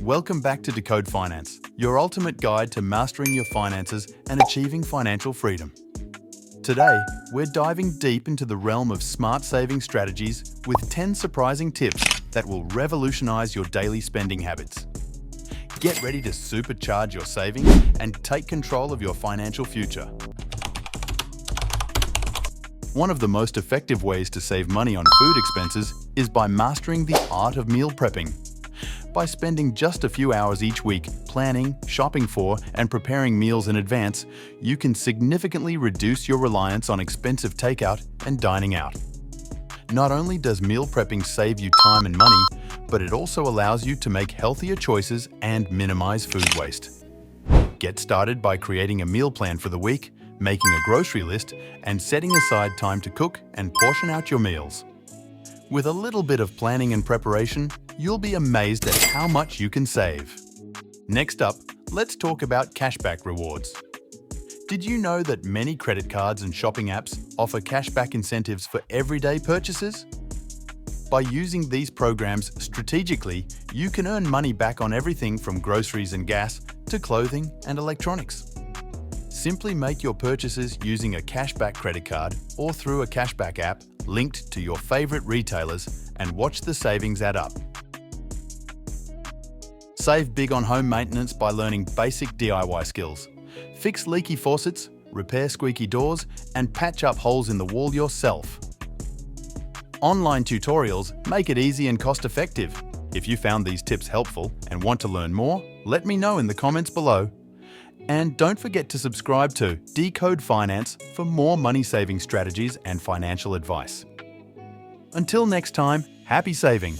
Welcome back to Decode Finance, your ultimate guide to mastering your finances and achieving financial freedom. Today, we're diving deep into the realm of smart saving strategies with 10 surprising tips that will revolutionize your daily spending habits. Get ready to supercharge your savings and take control of your financial future. One of the most effective ways to save money on food expenses is by mastering the art of meal prepping. By spending just a few hours each week planning, shopping for, and preparing meals in advance, you can significantly reduce your reliance on expensive takeout and dining out. Not only does meal prepping save you time and money, but it also allows you to make healthier choices and minimize food waste. Get started by creating a meal plan for the week, making a grocery list, and setting aside time to cook and portion out your meals. With a little bit of planning and preparation, you'll be amazed at how much you can save. Next up, let's talk about cashback rewards. Did you know that many credit cards and shopping apps offer cashback incentives for everyday purchases? By using these programs strategically, you can earn money back on everything from groceries and gas to clothing and electronics. Simply make your purchases using a cashback credit card or through a cashback app linked to your favorite retailers and watch the savings add up. Save big on home maintenance by learning basic DIY skills. Fix leaky faucets, repair squeaky doors, and patch up holes in the wall yourself. Online tutorials make it easy and cost-effective. If you found these tips helpful and want to learn more, let me know in the comments below. And don't forget to subscribe to Decode Finance for more money-saving strategies and financial advice. Until next time, happy saving!